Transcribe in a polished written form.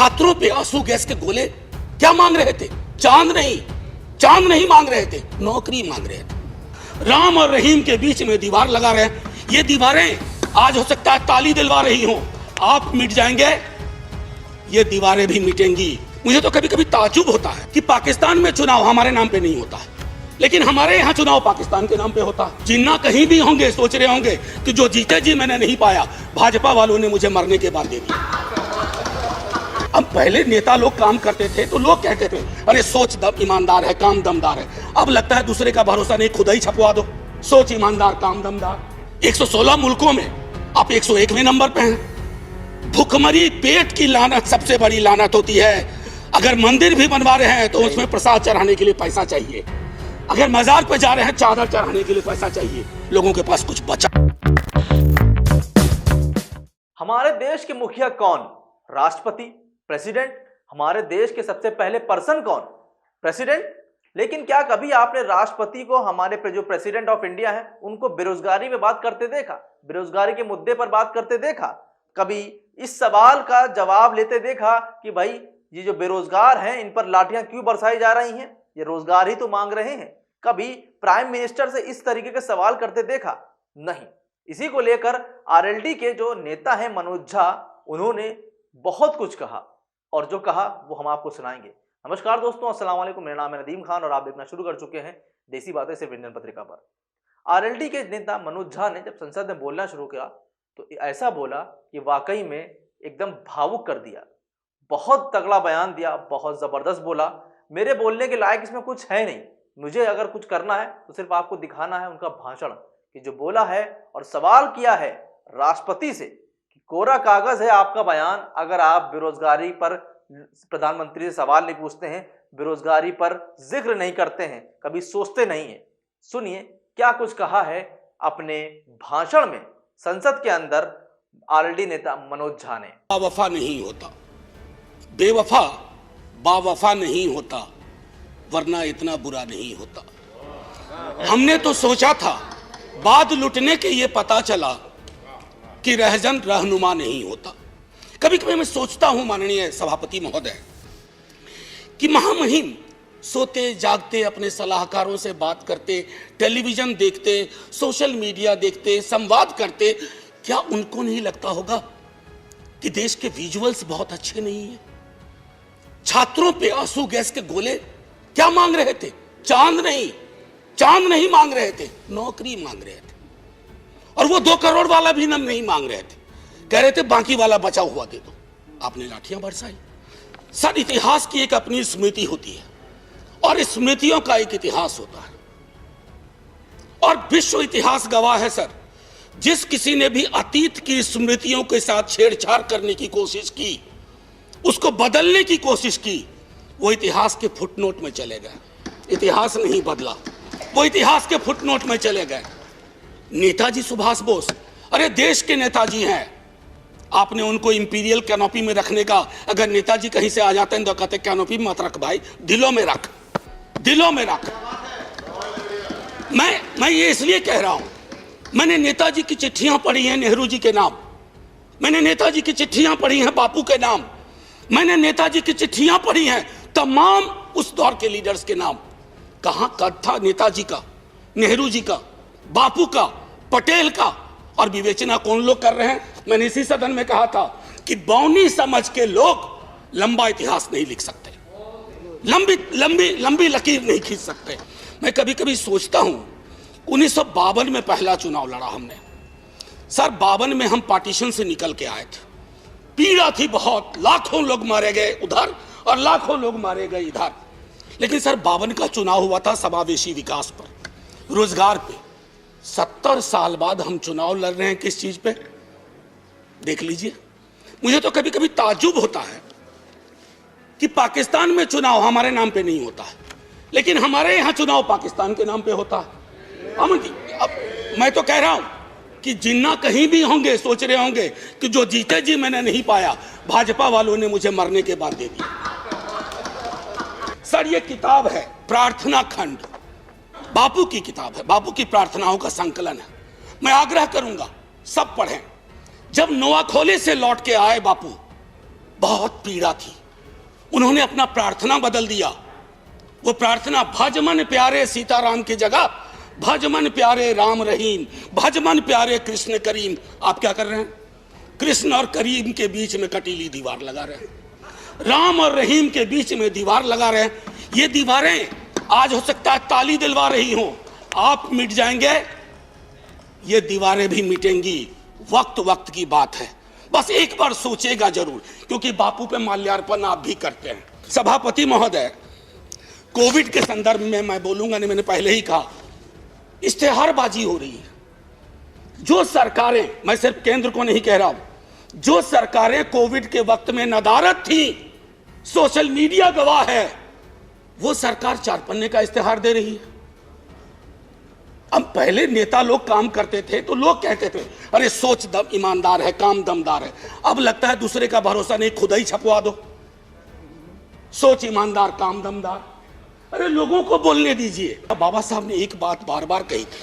छात्रों पे आंसू गैस के गोले क्या मांग रहे थे? चांद नहीं मांग रहे थे, नौकरी मांग रहे थे। राम और रहीम के बीच में दीवार लगा रहे हैं। ये दीवारें आज हो सकता है ताली दिलवा रही हो, आप मिट जाएंगे, ये दीवारें भी मिटेंगी। मुझे तो कभी कभी ताज्जुब होता है कि पाकिस्तान में चुनाव हमारे नाम पे नहीं होता है, लेकिन हमारे यहाँ चुनाव पाकिस्तान के नाम पे होता है। जिन्ना कहीं भी होंगे सोच रहे होंगे कि जो जीते जी मैंने नहीं पाया, भाजपा वालों ने मुझे मरने के बाद दे दिया। अब पहले नेता लोग काम करते थे तो लोग कहते थे अरे सोच दम ईमानदार है, काम दमदार है। अब लगता है दूसरे का भरोसा नहीं, खुद ही छपवा दो, सोच ईमानदार काम दमदार। 116 मुल्कों में आप 101वें नंबर पे हैं। भुखमरी पेट की लानत सबसे बड़ी लानत होती है। अगर मंदिर भी बनवा रहे हैं तो उसमें प्रसाद चढ़ाने के लिए पैसा चाहिए। अगर मजार पे जा रहे हैं चादर चढ़ाने के लिए पैसा चाहिए। लोगों के पास कुछ बचा। हमारे देश के मुखिया कौन? राष्ट्रपति, प्रेसिडेंट। हमारे देश के सबसे पहले पर्सन कौन? प्रेसिडेंट। लेकिन क्या कभी आपने राष्ट्रपति को, हमारे जो प्रेसिडेंट ऑफ इंडिया है, उनको बेरोजगारी में बात करते देखा? बेरोजगारी के मुद्दे पर बात करते देखा? कभी इस सवाल का जवाब लेते देखा कि भाई ये जो बेरोजगार हैं इन पर लाठियां क्यों बरसाई जा रही हैं? ये रोजगार ही तो मांग रहे हैं। कभी प्राइम मिनिस्टर से इस तरीके के सवाल करते देखा? नहीं। इसी को लेकर आरएलडी के जो नेता हैं मनोज झा, उन्होंने बहुत कुछ कहा और जो कहा वो हम आपको सुनाएंगे। नमस्कार दोस्तों, अस्सलाम वालेकुम। मेरा नाम है नदीम खान और आप देखना शुरू कर चुके हैं देसी बातें सिर्फ इंडियन पत्रिका पर। आरएलडी के नेता मनोज झा ने जब संसद में बोलना शुरू किया तो ऐसा बोला कि वाकई में एकदम भावुक कर दिया। बहुत तगड़ा बयान दिया, बहुत जबरदस्त बोला। मेरे बोलने के लायक इसमें कुछ है नहीं। मुझे अगर कुछ करना है तो सिर्फ आपको दिखाना है उनका भाषण कि जो बोला है, और सवाल किया है राष्ट्रपति से कि कोरा कागज है आपका बयान, अगर आप बेरोजगारी पर प्रधानमंत्री से सवाल नहीं पूछते हैं, बेरोजगारी पर जिक्र नहीं करते हैं, कभी सोचते नहीं है। सुनिए क्या कुछ कहा है अपने भाषण में संसद के अंदर आरएलडी नेता मनोज झा ने। बावफा नहीं होता, बेवफा बावफा नहीं होता, वरना इतना बुरा नहीं होता। हमने तो सोचा था, बाद लुटने के ये पता चला कि रहजन रहनुमा नहीं होता। कभी कभी मैं सोचता हूं माननीय सभापति महोदय कि महामहिम सोते जागते अपने सलाहकारों से बात करते, टेलीविजन देखते, सोशल मीडिया देखते, संवाद करते, क्या उनको नहीं लगता होगा कि देश के विजुअल्स बहुत अच्छे नहीं है? छात्रों पे आंसू गैस के गोले क्या मांग रहे थे? चांद नहीं मांग रहे थे, नौकरी मांग रहे थे। और वो 2 करोड़ वाला भी नहीं मांग रहे थे, कह रहे थे बाकी वाला बचा हुआ दे दो। आपने लाठियां बरसाई। सर, इतिहास की एक अपनी स्मृति होती है और स्मृतियों का एक इतिहास होता है, और विश्व इतिहास गवाह है सर। जिस किसी ने भी अतीत की स्मृतियों के साथ छेड़छाड़ करने की कोशिश की, उसको बदलने की कोशिश की, वो इतिहास के फुटनोट में चले गए। इतिहास नहीं बदला, वो इतिहास के फुटनोट में चले गए। नेताजी सुभाष बोस, अरे देश के नेताजी हैं, आपने उनको इंपीरियल कैनोपी में रखने का, अगर नेताजी कहीं से आ जाते हैं तो कहते कैनोपी मत रख भाई, दिलों में रख, दिलों में रख। मैं ये इसलिए कह रहा हूं, मैंने नेताजी की चिट्ठियां पढ़ी हैं नेहरू जी के नाम, मैंने नेताजी की चिट्ठियां पढ़ी हैं बापू के नाम, मैंने नेताजी की चिट्ठियां पढ़ी हैं तमाम उस दौर के लीडर्स के नाम। कहां कद था नेताजी का, नेहरू जी का, बापू का, पटेल का, और विवेचना कौन लोग कर रहे हैं? मैंने इसी सदन में कहा था कि बौनी समझ के लोग लंबा इतिहास नहीं लिख सकते, लंबी लकीर नहीं खींच सकते। मैं कभी कभी सोचता हूं 1952 में पहला चुनाव लड़ा हमने सर। 52 में हम पार्टीशन से निकल के आए थे, पीड़ा थी बहुत, लाखों लोग मारे गए उधर और लाखों लोग मारे गए इधर। लेकिन सर 52 का चुनाव हुआ था समावेशी विकास पर, रोजगार पे। 70 साल बाद हम चुनाव लड़ रहे हैं किस चीज पे? देख लीजिए। मुझे तो कभी कभी ताज्जुब होता है कि पाकिस्तान में चुनाव हमारे नाम पे नहीं होता है, लेकिन हमारे यहां चुनाव पाकिस्तान के नाम पे होता है। अमन जी, अब मैं तो कह रहा हूं कि जिन्ना कहीं भी होंगे सोच रहे होंगे कि जो जीते जी मैंने नहीं पाया, भाजपा वालों ने मुझे मरने के बाद दे दिया। सर, ये किताब है प्रार्थना खंड, बापू की किताब है, बापू की प्रार्थनाओं का संकलन है। मैं आग्रह करूंगा सब पढ़ें। जब नोआखोले से लौट के आए बापू, बहुत पीड़ा थी। उन्होंने अपना प्रार्थना बदल दिया। वो प्रार्थना भजमन प्यारे सीताराम की जगह भजमन प्यारे राम रहीम, भजमन प्यारे कृष्ण करीम। आप क्या कर रहे हैं? कृष्ण और करीम के बीच में कटीली दीवार लगा रहे हैं, राम और रहीम के बीच में दीवार लगा रहे हैं। ये दीवारें आज हो सकता है ताली दिलवा रही हों, आप मिट जाएंगे, ये दीवारें भी मिटेंगी। वक्त वक्त की बात है, बस एक बार सोचेगा जरूर, क्योंकि बापू पे माल्यार्पण आप भी करते हैं। सभापति महोदय, कोविड के संदर्भ में मैं बोलूंगा नहीं, मैंने पहले ही कहा, इश्तेहारबाजी हो रही है। जो सरकारें, मैं सिर्फ केंद्र को नहीं कह रहा हूं, जो सरकारें कोविड के वक्त में नदारद थी, सोशल मीडिया गवाह है, वो सरकार 4 पन्ने का इश्तेहार दे रही है। अब पहले नेता लोग काम करते थे तो लोग कहते थे अरे सोच दम ईमानदार है, काम दमदार है। अब लगता है दूसरे का भरोसा नहीं, खुद ही छपवा दो, सोच ईमानदार, काम दमदार। अरे लोगों को बोलने दीजिए। बाबा साहब ने एक बात बार बार कही थी,